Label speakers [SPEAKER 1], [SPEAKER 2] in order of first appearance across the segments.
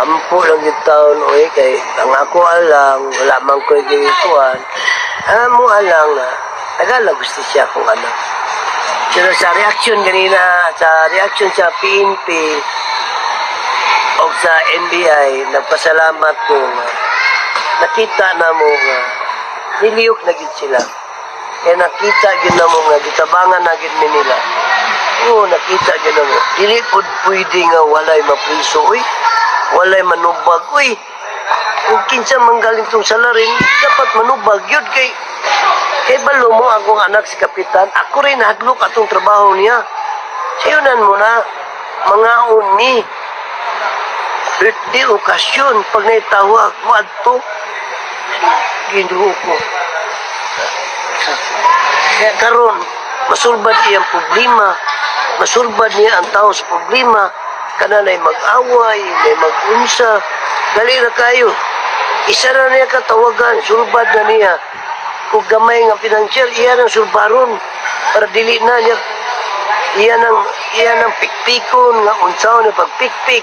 [SPEAKER 1] ampo lang yung taon, oy, kay ang ako alang, wala man ko'y gawituan, mo alang na, nagala gusto siya kung ano. Pero sa reaction ganina, sa reaction sa PNP, o sa NBI, nagpasalamat ko nga, nakita na mo nga, niliyok na gid sila. Kaya nakita gid na mo nga, gitabangan na gid mi nila. Oo, nakita gid na mo. Dili po pwede nga walay mapriso, uy. Walay manubag, uy. Kung kinsa manggaling tong salarin, dapat manubag yun kay balo mo akong anak si Kapitan. Ako rin naglok atong trabaho niya. Sayunan mo na, mga uni. Birthday okasyon, pag naitawag mo adto, ginuho ko. Kaya karon, masulbad iyang problema, masulbad niya ang tao sa problema, kananay mag-away, may mag-unsa, dali na kayo. Isa na niya katawagan, sulbad na niya. Kung gamay nga financial, iyan ang sulbaron, para dili na niya, iyan ang pikpikon, nga unsaw na pagpikpik.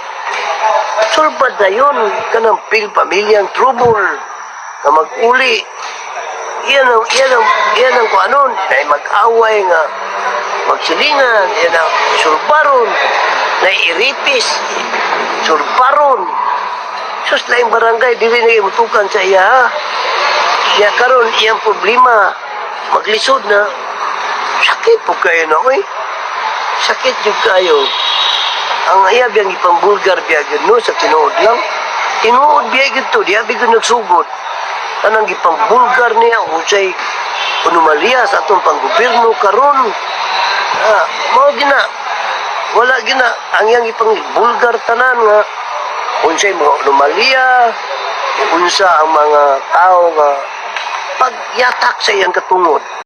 [SPEAKER 1] Sulbad na yun, kanang pamilyang trouble, na mag-uli. Iyan ang kung ano, na mag-away nga, magsilingan, iyan ang sulbaron, na iripis, sulbaron. Sus, laing barangay, dili na imutukan sa iya, ha? Kaya karon iyang problema, maglisod na, sakit po kayo na, oy. Sakit yung kayo. Ang iya biyang ipang-bulgar biya no, sa tinuod lang. Tinuod biya gito, diya bigyan nagsugod. Anang ipang-bulgar niya, usay, anomalya sa atong pang-gobyerno karon. Mao gina, wala gina, ang iyang ipang-bulgar tanan nga, unsay mga anomalya, unsa ang mga tao nga pagyatak sa iyang katungod.